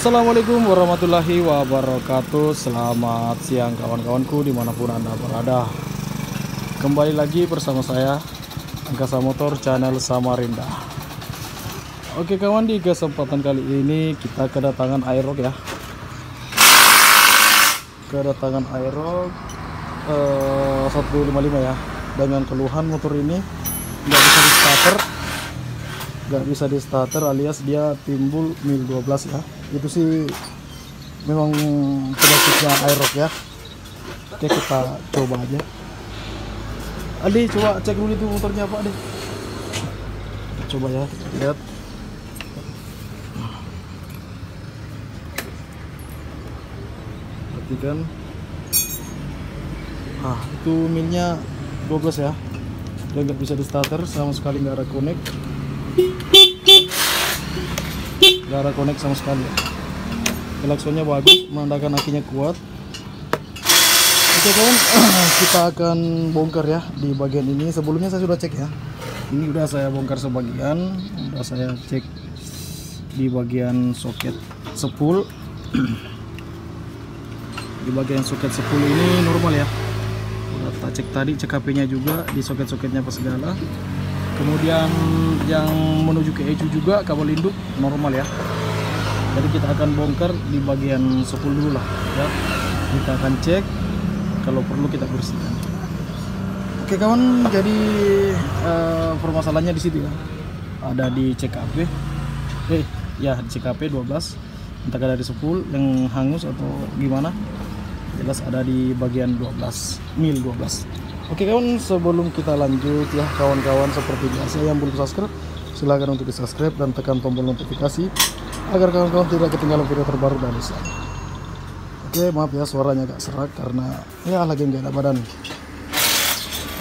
Assalamualaikum warahmatullahi wabarakatuh. Selamat siang kawan-kawanku dimanapun anda berada. Kembali lagi bersama saya Angkasa Motor Channel Samarinda. Oke kawan, di kesempatan kali ini kita kedatangan Aerox ya. Kedatangan Aerox 155 ya. Dengan keluhan motor ini nggak bisa di starter alias dia timbul mil 12 ya. Itu sih memang penyakitnya Aerox ya. Oke, kita coba aja. Adi, coba cek dulu itu motornya apa, Adi. Coba ya, kita lihat. Perhatikan. Itu milnya 12 ya. Dia nggak bisa di starter, sama sekali nggak ada connect. Nggak ada connect sama sekali ya. Klaksonnya bagus, menandakan akinya kuat. Oke kawan, kita akan bongkar ya di bagian ini. Sebelumnya saya sudah cek ya. Ini udah saya bongkar sebagian, udah saya cek di bagian soket sepul. Di bagian soket sepul ini normal ya. Udah kita cek tadi, CKP-nya juga di soket-soketnya apa segala. Kemudian yang menuju ke ECU juga kabel induk normal ya. Jadi kita akan bongkar di bagian sepul dulu lah ya. Kita akan cek, kalau perlu kita bersihkan. Oke kawan, jadi permasalahannya di situ ya. Ada di CKP. Ya di CKP 12. Entah dari sepul yang hangus atau gimana. Jelas ada di bagian 12, mil 12. Oke kawan, sebelum kita lanjut ya kawan-kawan, seperti biasa yang belum subscribe silahkan untuk di subscribe dan tekan tombol notifikasi agar kawan-kawan tidak ketinggalan video terbaru dari saya. Oke, maaf ya suaranya agak serak karena ya lagi nggak ada badan.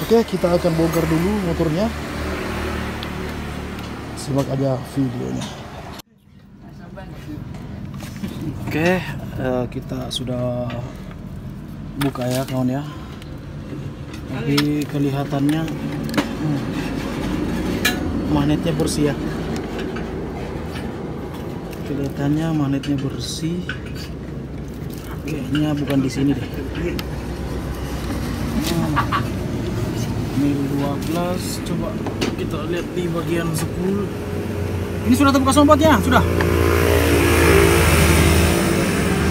Oke, kita akan bongkar dulu motornya. Simak aja videonya. Oke, kita sudah buka ya kawan ya. Tapi kelihatannya magnetnya bersih ya. Kelihatannya magnetnya bersih. Kayaknya bukan di sini deh. Mil 12. Coba kita lihat di bagian 10. Ini sudah terbuka sompatnya, sudah.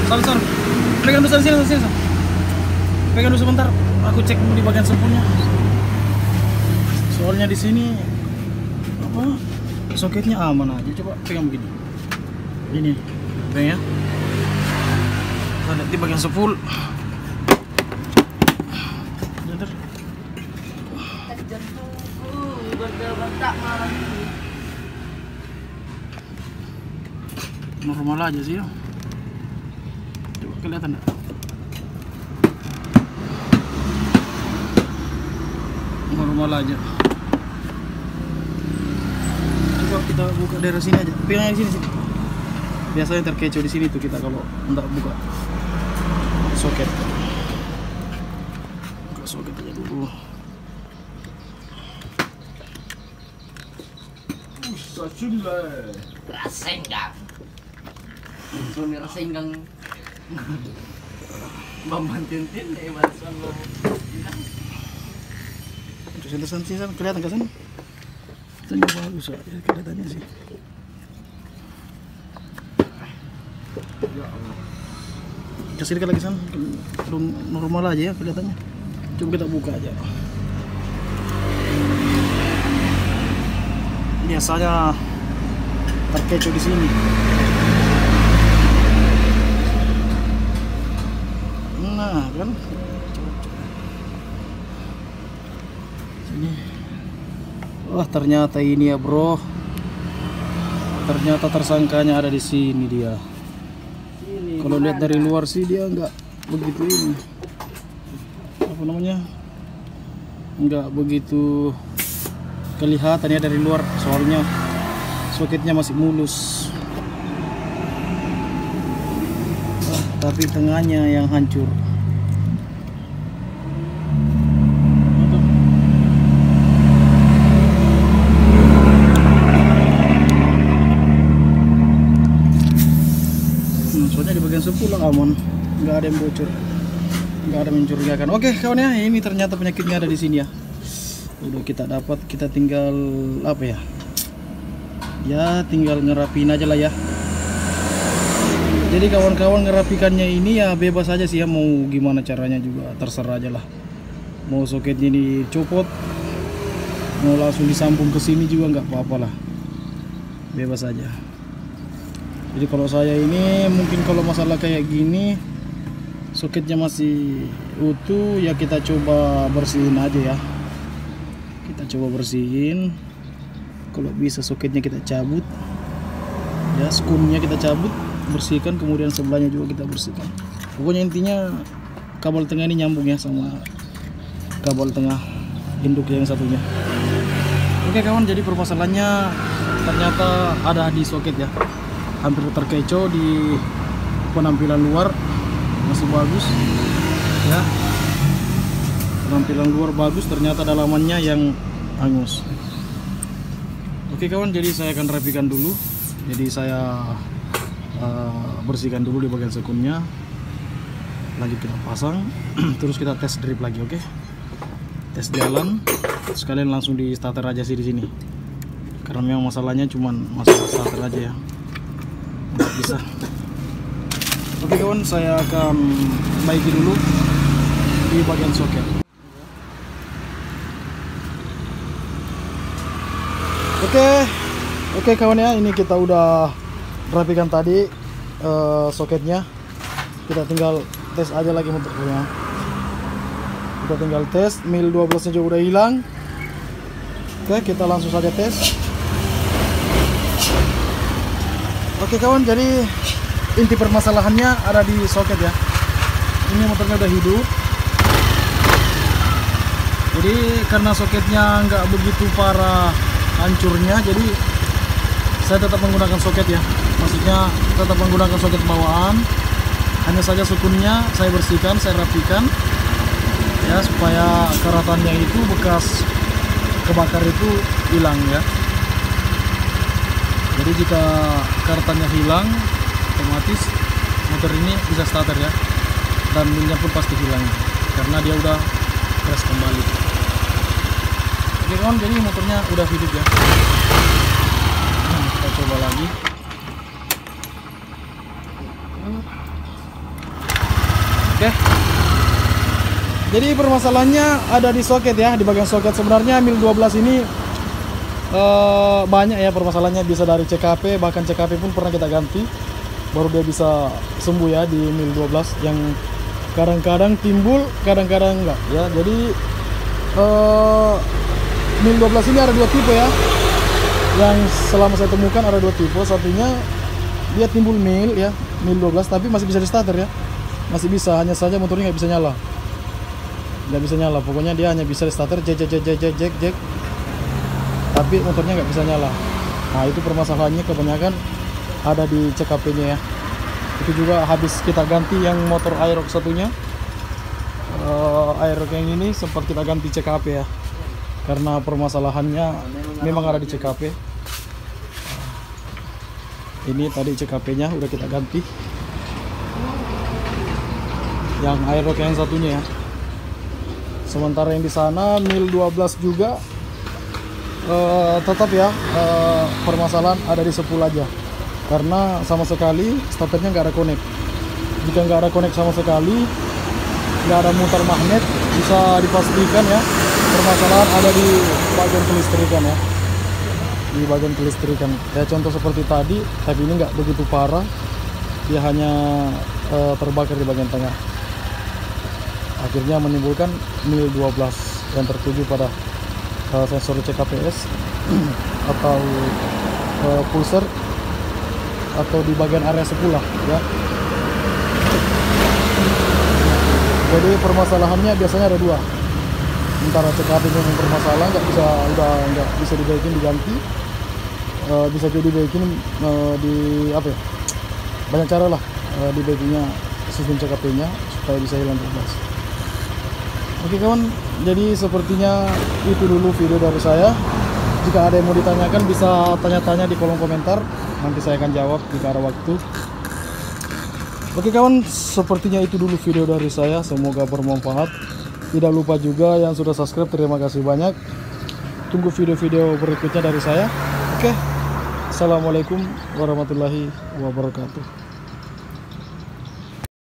Sal. Pegang dulu sini. Pegang dulu sebentar. Aku cek dulu di bagian sepulnya. Soalnya di sini apa? Soketnya aman aja. Coba pegang begini. Ini, pegang ya. Kita lihat di bagian sepul. Bentar. Normal aja sih ya. Coba kelihatan enggak? Normal aja. Coba kita buka daerah sini aja. Pegang di sini. Biasanya terkecoh di sini tuh kita kalau enggak buka soket. Buka soket aja dulu. Rasenggang. Suami rasenggang. Bambang tintin deh balasan lo. Sini kelihatan ke sana? Tanya bagus ya, kelihatannya sih. Kesini lagi sana, normal aja ya kelihatannya. Coba kita buka aja. Biasanya terkecoh di sini. Nah kan. Wah, ternyata ini ya bro. Ternyata tersangkanya ada di sini dia. Kalau lihat dari luar sih dia nggak begitu ini. Apa namanya? Nggak begitu kelihatan ya dari luar. Soalnya soketnya masih mulus. Tapi tengahnya yang hancur. soalnya di bagian sepul aman, nggak ada yang bocor, nggak ada yang mencurigakan. Oke kawan ya, ini ternyata penyakitnya ada di sini ya. Udah kita dapat, kita tinggal apa ya? Ya tinggal ngerapin aja lah ya. Jadi kawan-kawan ngerapikannya ini ya bebas aja sih ya, mau gimana caranya juga terserah aja lah. Mau soketnya dicopot, mau langsung disambung ke sini juga nggak apa-apa lah, bebas aja. Jadi kalau saya ini mungkin kalau masalah kayak gini soketnya masih utuh ya, kita coba bersihin aja ya. Kita coba bersihin, kalau bisa soketnya kita cabut ya, skunnya kita cabut, bersihkan, kemudian sebelahnya juga kita bersihkan. Pokoknya intinya kabel tengah ini nyambung ya sama kabel tengah induk yang satunya. Oke kawan, jadi permasalahannya ternyata ada di soket ya, hampir terkecoh. Di penampilan luar masih bagus ya, penampilan luar bagus, ternyata dalamannya yang hangus. Oke kawan, jadi saya akan rapikan dulu. Jadi saya bersihkan dulu di bagian sekunnya, lanjut kita pasang. Terus kita tes drip lagi. Oke, tes jalan sekalian langsung di starter aja sih di sini, karena memang masalahnya cuman masalah starter aja ya, nggak bisa. Oke kawan, saya akan baiki dulu di bagian soket. Oke kawan ya, ini kita udah rapikan tadi soketnya. Kita tinggal tes aja lagi motornya. Kita tinggal tes, mil 12 nya juga udah hilang. Oke, kita langsung saja tes. Oke kawan, jadi inti permasalahannya ada di soket ya. Ini motornya udah hidup. Jadi karena soketnya nggak begitu parah hancurnya, jadi saya tetap menggunakan soket ya. Maksudnya tetap menggunakan soket bawaan. Hanya saja sukunnya saya bersihkan, saya rapikan ya, supaya karatannya itu bekas kebakar itu hilang ya. Jadi jika karatannya hilang, otomatis motor ini bisa starter ya, dan milnya pun pasti hilang karena dia udah crash kembali. Oke kawan, jadi motornya udah hidup ya. Kita coba lagi. Oke, jadi permasalahannya ada di soket ya, di bagian soket. Sebenarnya mil 12 ini banyak ya permasalahannya, bisa dari CKP, bahkan CKP pun pernah kita ganti baru dia bisa sembuh ya di mil 12, yang kadang-kadang timbul, kadang-kadang enggak ya. Jadi mil 12 ini ada dua tipe ya, yang selama saya temukan ada dua tipe. Satunya dia timbul mil ya, mil 12 tapi masih bisa di starter ya, masih bisa, hanya saja motornya nggak bisa nyala, pokoknya dia hanya bisa di starter jek, tapi motornya nggak bisa nyala. Nah itu permasalahannya kebanyakan ada di CKP nya ya. Itu juga habis kita ganti yang motor Aerox satunya, Aerox yang ini sempat kita ganti CKP ya, karena permasalahannya memang ada di CKP. Ini tadi CKP nya udah kita ganti, yang Aerox yang satunya ya. Sementara yang di sana mil 12 juga tetap ya, permasalahan ada di sepul aja, karena sama sekali starternya nggak ada connect. Jika nggak ada connect sama sekali, nggak ada mutar magnet, bisa dipastikan ya permasalahan ada di bagian kelistrikan ya, di bagian kelistrikan ya. Contoh seperti tadi, tapi ini nggak begitu parah, dia hanya terbakar di bagian tengah, akhirnya menimbulkan mil 12 yang tertuju pada sensor CKPS atau pulser atau di bagian area sepul lah ya. Jadi permasalahannya biasanya ada dua, antara CKP yang bermasalah, nggak bisa dibaikin, diganti, bisa jadi dibaikin di apa ya, banyak cara lah dibaikinya sistem CKP nya supaya bisa hilang tugas. Oke kawan, jadi sepertinya itu dulu video dari saya. Jika ada yang mau ditanyakan bisa tanya-tanya di kolom komentar, nanti saya akan jawab jika ada waktu. Oke kawan, sepertinya itu dulu video dari saya, semoga bermanfaat. Tidak lupa juga yang sudah subscribe, terima kasih banyak. Tunggu video-video berikutnya dari saya. Oke, assalamualaikum warahmatullahi wabarakatuh.